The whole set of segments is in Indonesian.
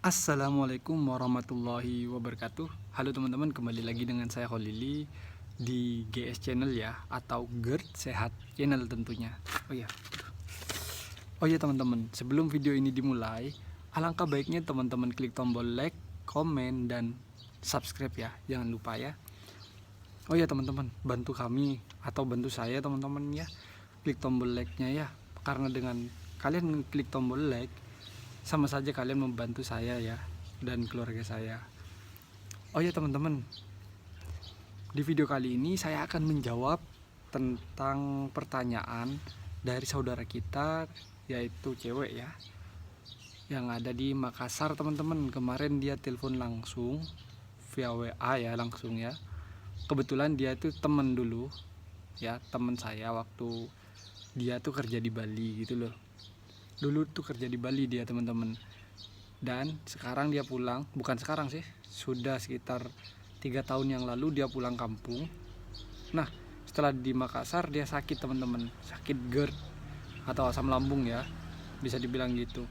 Assalamualaikum warahmatullahi wabarakatuh. Halo teman-teman, kembali lagi dengan saya Kholili di GS Channel ya, atau GERD Sehat Channel tentunya. Oh ya teman-teman, sebelum video ini dimulai, alangkah baiknya teman-teman klik tombol like, komen, dan subscribe ya. Jangan lupa ya. Oh ya teman-teman, bantu kami atau bantu saya teman-teman ya, klik tombol like-nya ya. Karena dengan kalian klik tombol like, sama saja kalian membantu saya ya dan keluarga saya. Oh ya teman-teman, di video kali ini saya akan menjawab tentang pertanyaan dari saudara kita, yaitu cewek ya, yang ada di Makassar teman-teman. Kemarin dia telepon langsung via WA ya, langsung ya. Kebetulan dia itu temen dulu ya, temen saya waktu dia tuh kerja di Bali gitu loh. Dulu tuh kerja di Bali dia teman-teman, dan sekarang dia pulang, bukan sekarang sih, sudah sekitar 3 tahun yang lalu dia pulang kampung. Nah, setelah di Makassar dia sakit teman-teman, sakit GERD atau asam lambung ya, bisa dibilang gitu.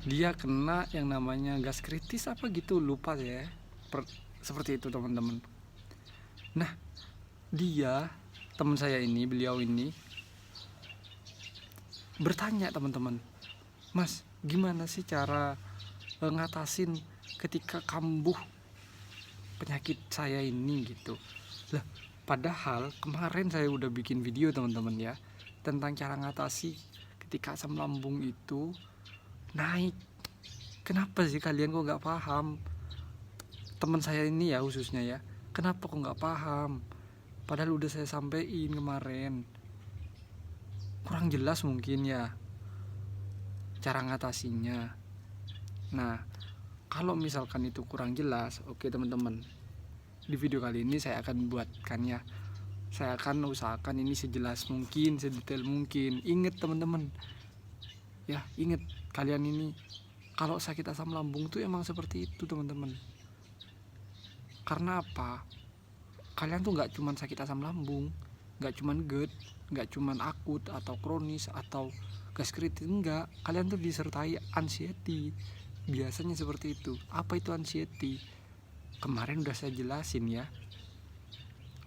Dia kena yang namanya gastritis apa gitu, lupa ya, seperti itu teman-teman. Nah, dia, teman saya ini, beliau ini bertanya teman-teman, Mas, gimana sih cara ngatasin ketika kambuh penyakit saya ini gitu. Lah, padahal kemarin saya udah bikin video teman-teman ya, tentang cara ngatasi ketika asam lambung itu naik. Kenapa sih kalian kok nggak paham? Teman saya ini ya khususnya ya, kenapa kok nggak paham? Padahal udah saya sampein kemarin. Kurang jelas mungkin ya cara ngatasinya. Nah, kalau misalkan itu kurang jelas, oke teman-teman, di video kali ini saya akan buatkannya. Saya akan usahakan ini sejelas mungkin, sedetail mungkin. Ingat teman-teman, ya ingat, kalian ini kalau sakit asam lambung tuh emang seperti itu teman-teman. Karena apa? Kalian tuh nggak cuman sakit asam lambung, nggak cuman GERD, nggak cuman akut atau kronis atau gastritis, enggak. Kalian tuh disertai anxiety. Biasanya seperti itu. Apa itu anxiety? Kemarin udah saya jelasin ya,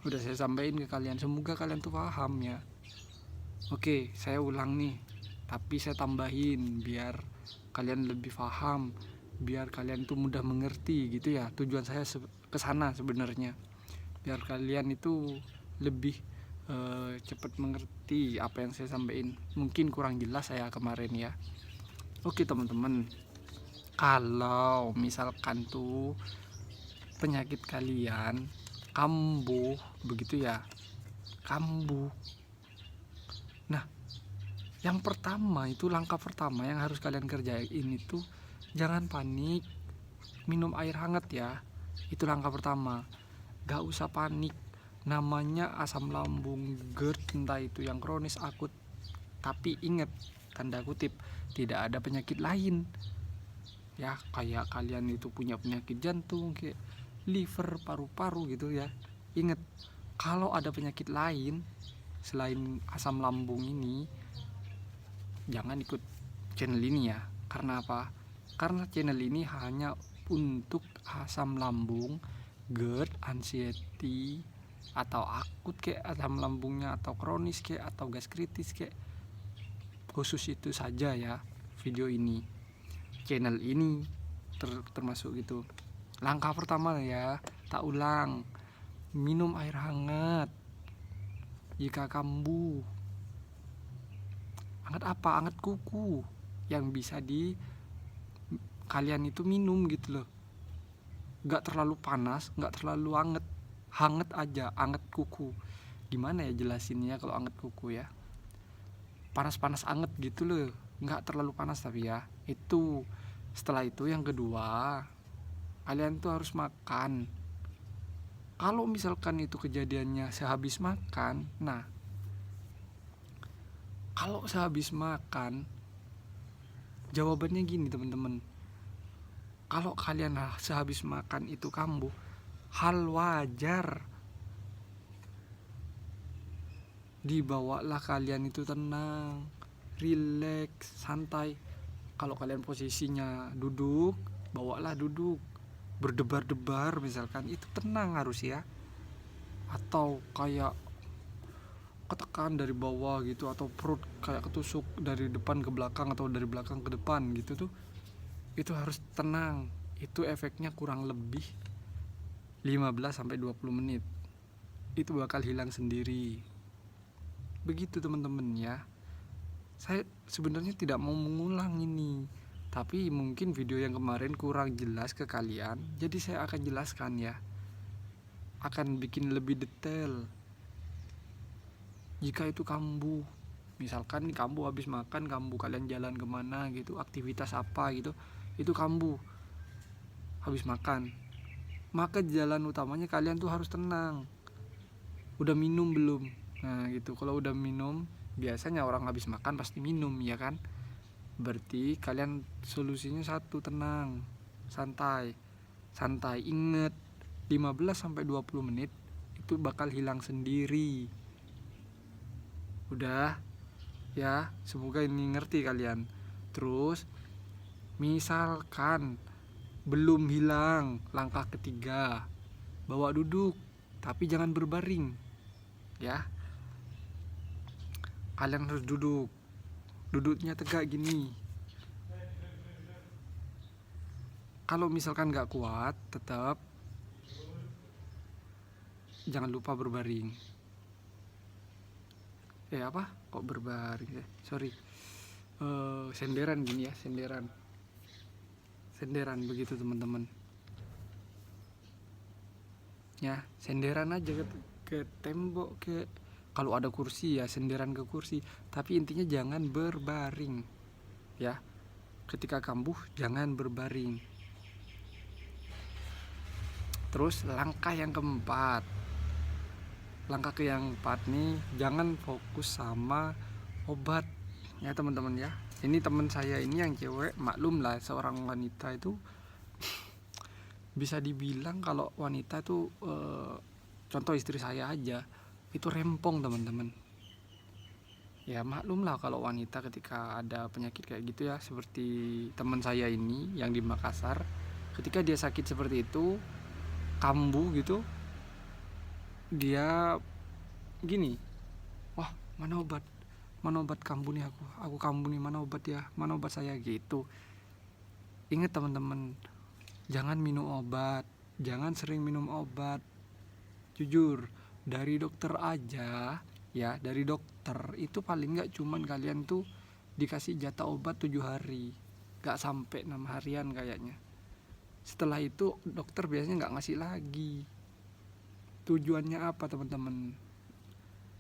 udah saya sampaikan ke kalian, semoga kalian tuh paham ya. Oke, saya ulang nih, tapi saya tambahin biar kalian lebih paham, biar kalian tuh mudah mengerti gitu ya. Tujuan saya ke sana sebenarnya, biar kalian itu lebih cepat mengerti apa yang saya sampaikan. Mungkin kurang jelas saya kemarin ya. Oke teman-teman, kalau misalkan tuh penyakit kalian kambuh begitu ya, kambuh. Nah, yang pertama itu, langkah pertama yang harus kalian kerjain itu jangan panik, minum air hangat ya. Itu langkah pertama. Gak usah panik. Namanya asam lambung, GERD, entah itu yang kronis, akut. Tapi ingat, tanda kutip, tidak ada penyakit lain. Ya, kayak kalian itu punya penyakit jantung, kayak liver, paru-paru gitu ya. Ingat, kalau ada penyakit lain selain asam lambung ini, jangan ikut channel ini ya. Karena apa? Karena channel ini hanya untuk asam lambung, GERD, anxiety, atau akut kayak asam lambungnya, atau kronis kayak, atau gastritis kayak. Khusus itu saja ya video ini, channel ini termasuk gitu. Langkah pertama ya, tak ulang, minum air hangat jika kambuh. Hangat apa? Hangat kuku yang bisa di kalian itu minum gitu loh. Gak terlalu panas, gak terlalu hangat, hangat aja, hangat kuku. Gimana ya jelasinnya kalau hangat kuku ya, panas-panas hangat gitu loh, gak terlalu panas tapi ya. Itu setelah itu yang kedua, kalian tuh harus makan. Kalau misalkan itu kejadiannya sehabis makan, nah kalau sehabis makan, jawabannya gini teman-teman. Kalau kalian sehabis makan itu kambuh, hal wajar. Dibawalah kalian itu tenang, rileks, santai. Kalau kalian posisinya duduk, bawalah duduk, berdebar-debar misalkan, itu tenang harus ya. Atau kayak ketekan dari bawah gitu, atau perut kayak ketusuk dari depan ke belakang atau dari belakang ke depan gitu tuh, itu harus tenang. Itu efeknya kurang lebih 15-20 menit, itu bakal hilang sendiri. Begitu teman-teman ya. Saya sebenarnya tidak mau mengulang ini, tapi mungkin video yang kemarin kurang jelas ke kalian, jadi saya akan jelaskan ya, akan bikin lebih detail. Jika itu kambuh, misalkan nih kambuh habis makan, kambuh kalian jalan kemana gitu, aktivitas apa gitu, itu kambuh habis makan, maka jalan utamanya kalian tuh harus tenang. Udah minum belum? Nah gitu, kalau udah minum, biasanya orang habis makan pasti minum ya kan. Berarti kalian solusinya satu, tenang, santai. Santai, inget 15-20 menit itu bakal hilang sendiri. Udah ya, semoga ini ngerti kalian. Terus misalkan belum hilang, langkah ketiga, bawa duduk tapi jangan berbaring ya. Kalian harus duduk, duduknya tegak gini. Kalau misalkan gak kuat, tetap jangan lupa berbaring. Apa? Kok berbaring ya? Sorry. Senderan gini ya, senderan begitu teman-teman. Ya, senderan aja ke tembok, kalau ada kursi ya senderan ke kursi. Tapi intinya jangan berbaring. Ya. Ketika kambuh jangan berbaring. Terus langkah yang keempat nih, jangan fokus sama obat ya teman-teman ya. Ini teman saya ini yang cewek, maklum lah, seorang wanita itu bisa dibilang kalau wanita itu contoh istri saya aja itu rempong teman-teman ya. Maklum lah kalau wanita ketika ada penyakit kayak gitu ya, seperti teman saya ini yang di Makassar, ketika dia sakit seperti itu, kambuh gitu, dia gini, wah mana obat kambuh nih, aku kambuh nih, mana obat saya gitu. Ingat teman-teman, jangan minum obat, jangan sering minum obat. Jujur, dari dokter aja ya, dari dokter itu paling nggak cuman kalian tuh dikasih jatah obat 7 hari, nggak sampai 6 harian kayaknya. Setelah itu dokter biasanya nggak ngasih lagi. Tujuannya apa teman-teman?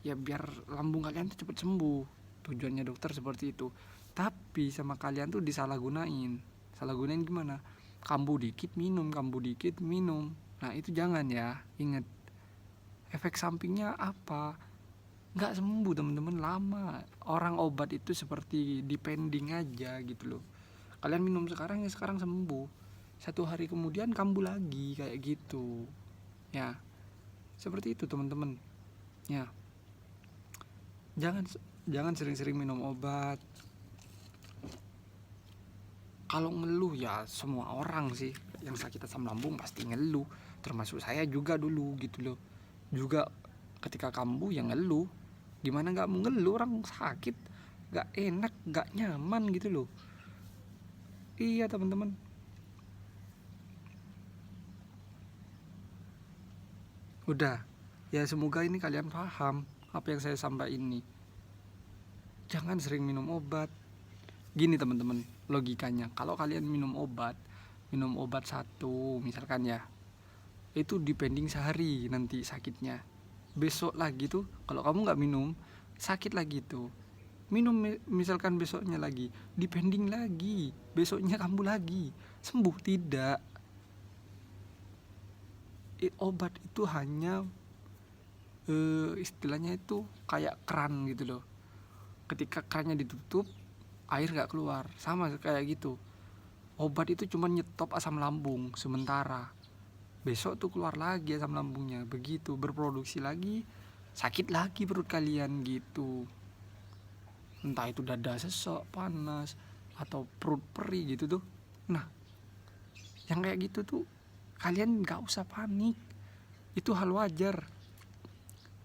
Ya biar lambung kalian tuh cepet sembuh. Tujuannya dokter seperti itu. Tapi sama kalian tuh disalahgunain. Salahgunain gimana? Kambuh dikit minum, kambuh dikit minum. Nah itu jangan ya, ingat. Efek sampingnya apa? Nggak sembuh teman-teman, lama. Orang obat itu seperti depending aja gitu loh. Kalian minum sekarang ya sekarang sembuh, 1 hari kemudian kambuh lagi kayak gitu ya. Seperti itu teman-teman ya. Jangan sering-sering minum obat. Kalau ngeluh ya semua orang sih yang sakit asam lambung pasti ngeluh, termasuk saya juga dulu gitu loh. Juga ketika kambuh ya ngeluh. Gimana nggak mau ngeluh, orang sakit, nggak enak, nggak nyaman gitu loh. Iya teman-teman. Udah ya, semoga ini kalian paham apa yang saya sampaikan ini. Jangan sering minum obat. Gini teman-teman, logikanya kalau kalian minum obat satu misalkan ya, itu depending sehari nanti sakitnya. Besok lagi tuh kalau kamu nggak minum, sakit lagi tuh. Minum misalkan besoknya lagi, depending lagi, besoknya kambuh lagi. Sembuh tidak. Obat itu hanya istilahnya itu kayak keran gitu loh. Ketika kerannya ditutup, air nggak keluar, sama kayak gitu. Obat itu cuma nyetop asam lambung sementara, besok tuh keluar lagi asam lambungnya, begitu berproduksi lagi, sakit lagi perut kalian gitu. Entah itu dada sesek, panas, atau perut perih gitu tuh. Nah, yang kayak gitu tuh kalian nggak usah panik, itu hal wajar.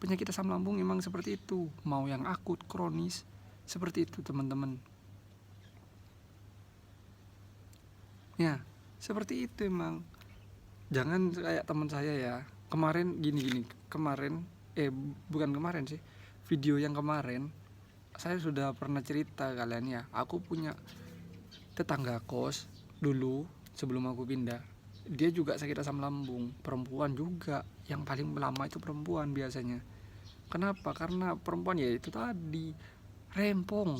Penyakit asam lambung emang seperti itu, mau yang akut, kronis, seperti itu teman-teman. Ya, seperti itu emang. Jangan kayak teman saya ya. Kemarin gini, kemarin bukan kemarin sih. Video yang kemarin saya sudah pernah cerita kalian ya. Aku punya tetangga kos dulu sebelum aku pindah. Dia juga sakit asam lambung, perempuan juga. Yang paling lama itu perempuan biasanya. Kenapa? Karena perempuan ya itu tadi, rempong.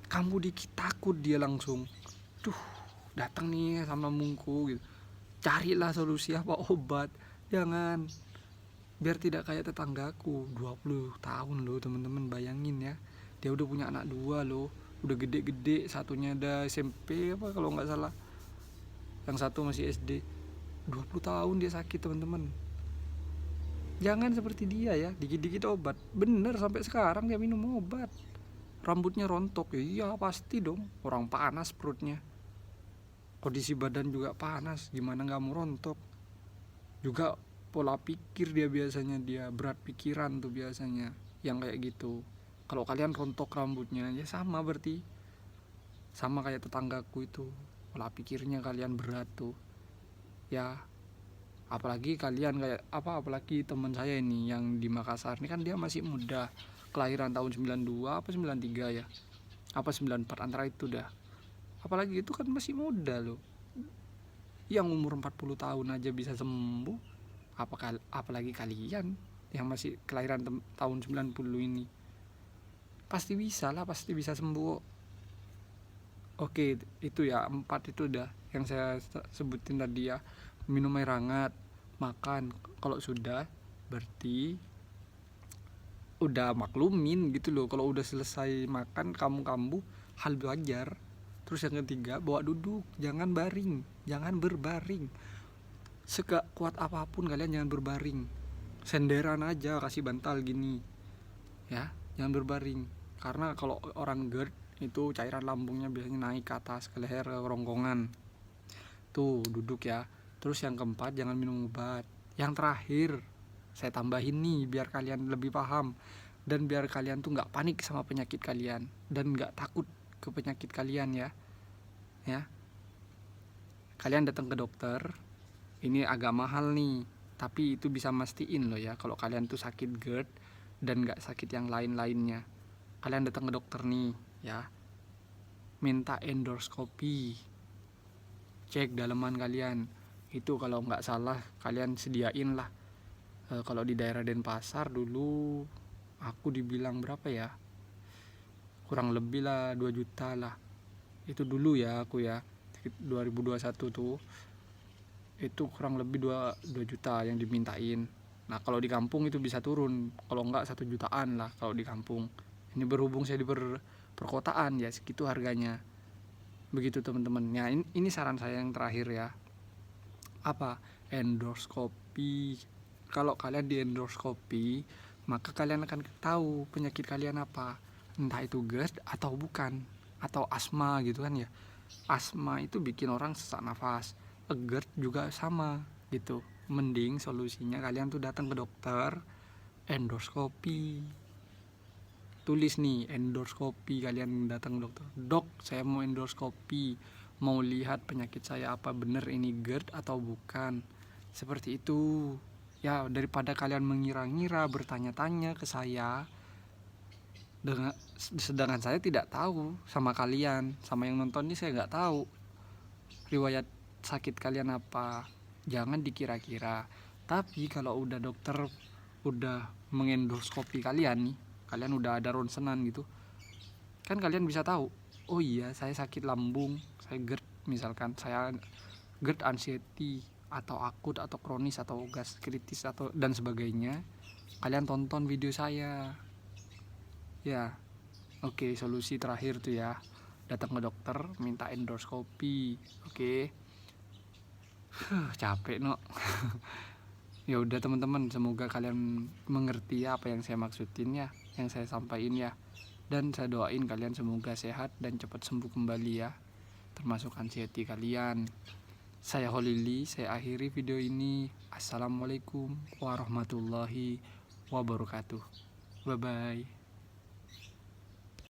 Kamu dikit takut dia langsung, duh datang nih asam lambungku gitu. Carilah solusi apa, obat. Jangan, biar tidak kayak tetanggaku 20 tahun loh teman-teman, bayangin ya. Dia udah punya anak 2 loh, udah gede-gede, satunya ada SMP apa kalau nggak salah, yang satu masih SD. 20 tahun dia sakit teman-teman. Jangan seperti dia ya, dikit-dikit obat. Bener, sampai sekarang dia minum obat. Rambutnya rontok, ya iya pasti dong, orang panas perutnya, kondisi badan juga panas, gimana nggak mau rontok. Juga pola pikir dia biasanya, dia berat pikiran tuh biasanya yang kayak gitu. Kalau kalian rontok rambutnya ya sama, berarti sama kayak tetanggaku itu, pola pikirnya kalian berat tuh ya. Apalagi kalian kayak apa, apalagi teman saya ini yang di Makassar ini kan, dia masih muda, kelahiran tahun 92 apa 93 ya, apa 94, antara itu dah. Apalagi itu kan masih muda loh, yang umur 40 tahun aja bisa sembuh, apalagi kalian yang masih kelahiran tahun 90 ini. Pasti bisa lah, pasti bisa sembuh. Oke, itu ya 4 itu udah yang saya sebutin tadi ya. Minum air hangat, makan. Kalau sudah, berarti udah maklumin gitu loh. Kalau udah selesai makan, kamu kambuh, hal wajar. Terus yang ketiga, bawa duduk, jangan baring, jangan berbaring. Sekuat apapun kalian jangan berbaring. Senderan aja, kasih bantal gini. Ya, jangan berbaring. Karena kalau orang GERD itu cairan lambungnya biasanya naik ke atas, ke leher, ke kerongkongan. Tuh, duduk ya. Terus yang keempat, jangan minum obat. Yang terakhir, saya tambahin nih biar kalian lebih paham, dan biar kalian tuh nggak panik sama penyakit kalian dan nggak takut ke penyakit kalian ya. Ya, kalian datang ke dokter. Ini agak mahal nih, tapi itu bisa mastiin loh ya kalau kalian tuh sakit GERD dan nggak sakit yang lain-lainnya. Kalian datang ke dokter nih ya, minta endoskopi, cek daleman kalian. Itu kalau nggak salah kalian sediain lah. Kalau di daerah Denpasar dulu aku dibilang berapa ya, kurang lebih lah 2 juta lah. Itu dulu ya aku ya, 2021 tuh, itu kurang lebih 2 juta yang dimintain. Nah kalau di kampung itu bisa turun, kalau enggak 1 jutaan lah kalau di kampung. Ini berhubung saya di perkotaan ya, segitu harganya. Begitu teman-teman. Ya ini saran saya yang terakhir ya. Apa? Endoskopi. Kalau kalian di endoskopi, maka kalian akan tahu penyakit kalian apa. Entah itu GERD atau bukan, atau asma gitu kan ya. Asma itu bikin orang sesak nafas. GERD juga sama gitu. Mending solusinya kalian tuh datang ke dokter, endoskopi. Tulis nih endoskopi, kalian datang ke dokter. Dok, saya mau endoskopi, mau lihat penyakit saya apa bener ini GERD atau bukan. Seperti itu. Ya, daripada kalian mengira-ngira, bertanya-tanya ke saya, sedangkan saya tidak tahu sama kalian, sama yang nonton ini saya nggak tahu riwayat sakit kalian apa. Jangan dikira-kira. Tapi kalau udah dokter udah mengendoskopi kalian nih, kalian udah ada ronsenan gitu, kan kalian bisa tahu, oh iya saya sakit lambung, saya GERD, misalkan saya GERD anxiety atau akut atau kronis atau gastritis atau dan sebagainya. Kalian tonton video saya ya. Oke, solusi terakhir tuh ya, datang ke dokter, minta endoskopi. Oke. Capek no. Ya udah teman-teman, semoga kalian mengerti apa yang saya maksudin ya, yang saya sampaikan ya. Dan saya doain kalian semoga sehat dan cepat sembuh kembali ya, termasuk anxiety kalian. Saya Holili, saya akhiri video ini. Assalamualaikum warahmatullahi wabarakatuh. Bye bye.